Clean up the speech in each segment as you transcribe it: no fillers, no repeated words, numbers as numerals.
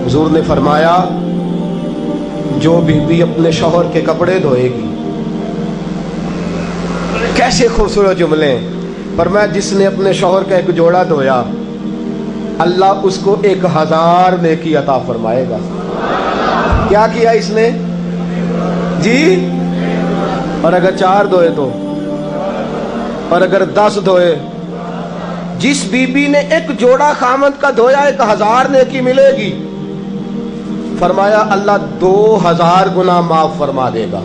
हुजूर ने फरमाया जो बीवी अपने शौहर के कपड़े धोएगी, कैसे खूबसूरत जुमले। फरमाया जिसने अपने शौहर का एक जोड़ा धोया अल्लाह उसको 1000 नेकी अता फरमाएगा। क्या किया इसने जी? और अगर 4 धोए तो, और अगर 10 धोए, जिस बीबी ने एक जोड़ा खामद का धोया 1000 नेकी मिलेगी। फरमाया अल्लाह 2000 गुना माफ फरमा देगा।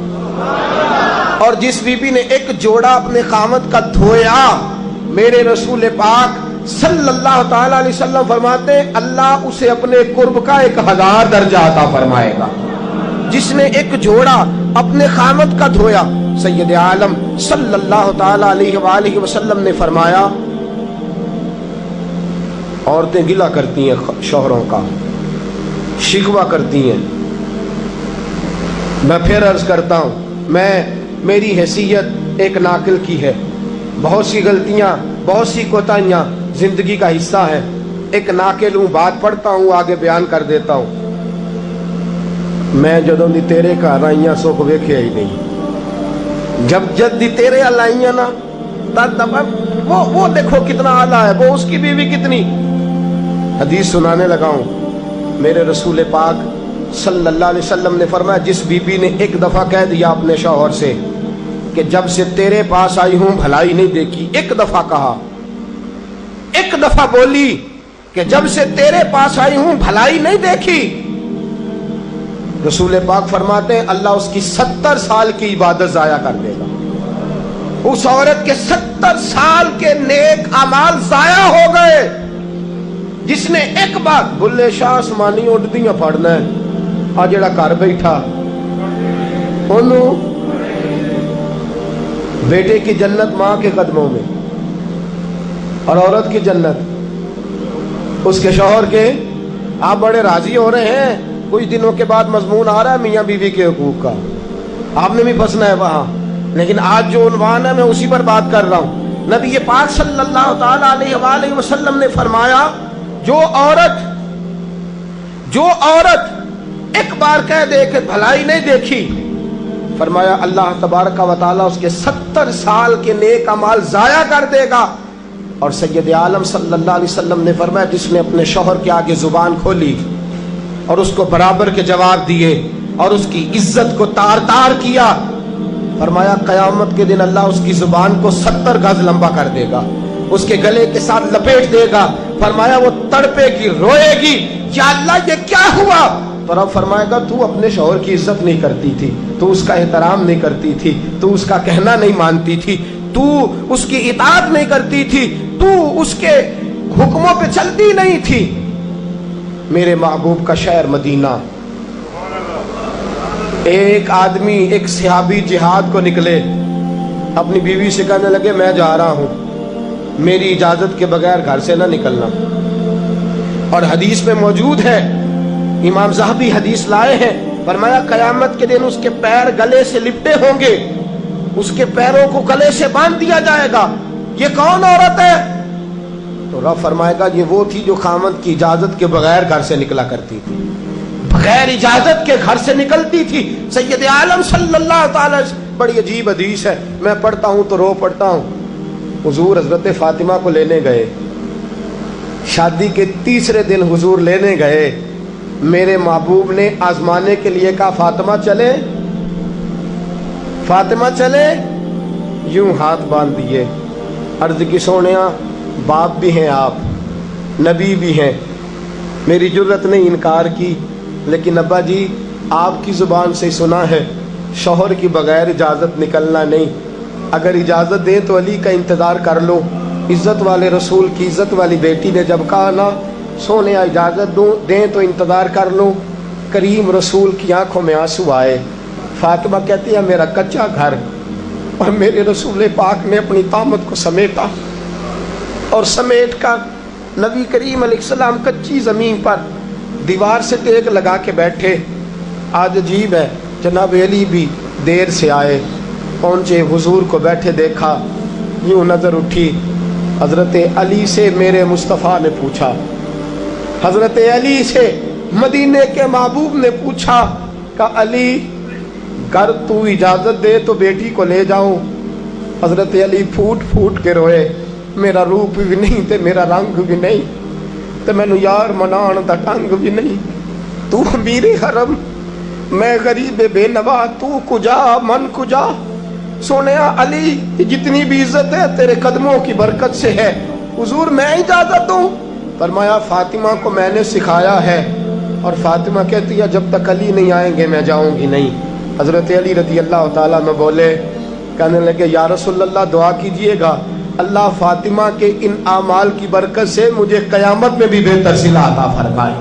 और जिस बीबी ने एक जोड़ा अपने खामद का धोया, मेरे रसूल पाक सल्लल्लाहु ताला अलैहि वसल्लम फरमाते अल्लाह उसे अपने कुर्ब का 1000 दर्जा अता फरमाएगा। जिसने एक जोड़ा अपने खामद का धोया, सैयद आलम सल्लल्लाहु ताला अलैहि वसल्लम ने फरमाया औरतें गिला करती हैं शौहरों का, शिकवा करती हैं। मैं फिर अर्ज करता हूं, मेरी हैसियत एक नाकिल की है, बहुत सी गलतियां, बहुत सी कोताहियां जिंदगी का हिस्सा है। एक नाकिल हूं, बात पढ़ता हूं, आगे बयान कर देता हूं। मैं जदों दी तेरे घर आईया सुख वेख्या ही नहीं। जब दी तेरे अल आईया ना तब वो देखो कितना आला है, वो उसकी बीवी कितनी। हदीस सुनाने लगा हूं, मेरे रसूल पाक सल्लल्लाहु अलैहि वसल्लम ने फरमाया जिस बीबी ने एक दफा कह दिया अपने शौहर से कि जब से तेरे पास आई हूं भलाई नहीं देखी, एक दफा कहा, एक दफा बोली कि जब से तेरे पास आई हूं भलाई नहीं देखी, रसूल पाक फरमाते हैं अल्लाह उसकी 70 साल की इबादत जाया कर देगा। उस औरत के 70 साल के नेक अमाल जाया हो गए। जिसने एक बार बुल्ले शाह आसमानी उड़दियां पढ़ना है, आ जेड़ा घर बैठा ओनू बेटे की जन्नत मां के कदमों में, और औरत की जन्नत उसके शौहर के। आप बड़े राजी हो रहे हैं, कुछ दिनों के बाद मजमून आ रहा है मियां बीवी के हुकूक का, आपने भी फंसना है वहां। लेकिन आज जो उन्वान है मैं उसी पर बात कर रहा हूं। नबी पाक सल्लल्लाहु ताला अलैहि वसल्लम ने फरमाया जो औरत एक बार कह दे कि भलाई नहीं देखी, फरमाया अल्लाह तबारक व तआला उसके 70 साल के नेक अमाल जाया कर देगा। और सैयद आलम सल्लल्लाहु अलैहि वसल्लम ने फरमाया जिसने अपने शौहर के आगे जुबान खोली और उसको बराबर के जवाब दिए और उसकी इज्जत को तार तार किया, फरमाया क़यामत के दिन अल्लाह उसकी जुबान को 70 गज लंबा कर देगा, उसके गले के साथ लपेट देगा। फरमाया वो तड़पेगी, रोएगी, या अल्लाह ये क्या हुआ? तो रब फरमाएगा तू अपने शौहर की इज्जत नहीं करती थी, तू उसका एहतराम नहीं करती थी, तू उसका कहना नहीं मानती थी, तू उसकी इताअत नहीं करती थी, तू उसके हुक्मों पे चलती नहीं थी। मेरे महबूब का शहर मदीना, एक आदमी, एक सहाबी जिहाद को निकले, अपनी बीवी से कहने लगे मैं जा रहा हूं, मेरी इजाजत के बगैर घर से ना निकलना। और हदीस में मौजूद है, इमाम ज़हबी हदीस लाए हैं, फरमाया क़यामत के दिन उसके पैर गले से लिपटे होंगे, उसके पैरों को गले से बांध दिया जाएगा। ये कौन औरत है? तो रब फरमाएगा ये वो थी जो खामद की इजाजत के बगैर घर से निकला करती थी, बगैर इजाजत के घर से निकलती थी। सैयद आलम सल्लल्लाहु ताला, बड़ी अजीब हदीस है, मैं पढ़ता हूं तो रो पड़ता हूं। हुजूर हजरत फातिमा को लेने गए, शादी के तीसरे दिन हुजूर लेने गए, मेरे महबूब ने आजमाने के लिए कहा फातिमा चले, फातिमा चले, यूं हाथ बांध दिए, अर्ज की सोनिया बाप भी हैं आप, नबी भी हैं, मेरी जुर्रत ने इनकार की, लेकिन अब्बा जी आपकी जुबान से सुना है शौहर की बगैर इजाजत निकलना नहीं, अगर इजाजत दें तो अली का इंतजार कर लो। इज्जत वाले रसूल की इज्जत वाली बेटी ने जब कहा ना सोने इजाजत दूं दें तो इंतजार कर लो, करीम रसूल की आंखों में आंसू आए। फातिमा कहती है मेरा कच्चा घर और मेरे रसूल पाक ने अपनी तामत को समेटा और समेट कर नबी करीम अलैहिस्सलाम कच्ची ज़मीन पर दीवार से टेक लगा के बैठे। आज अजीब है, जनाब अली भी देर से आए, पहुँचे, हुजूर को बैठे देखा, यूँ नज़र उठी, हज़रत अली से मेरे मुस्तफ़ा ने पूछा, हज़रत अली से मदीने के महबूब ने पूछा कि अली कर तू इजाजत दे तो बेटी को ले जाऊं। हजरत अली फूट फूट के रोए, मेरा रूप भी नहीं ते मेरा रंग भी नहीं ते मैनू यार मनान दा ढंग भी नहीं। तू अमीरे हरम, मैं गरीब बेनवा, तू कुजा मन कुजा। सोने अली जितनी भी इज्जत है तेरे कदमों की बरकत से है, हुजूर मैं इजाजत दूं। फरमाया फातिमा को मैंने सिखाया है, और फातिमा कहती है जब तक अली नहीं आएंगे मैं जाऊंगी नहीं। हजरत अली रजी अल्लाह ताला में बोले, कहने लगे या रसूलल्लाह दुआ कीजिएगा अल्लाह फातिमा के इन आमाल की बरकत से मुझे कयामत में भी बेहतर सिला अता फरमाए।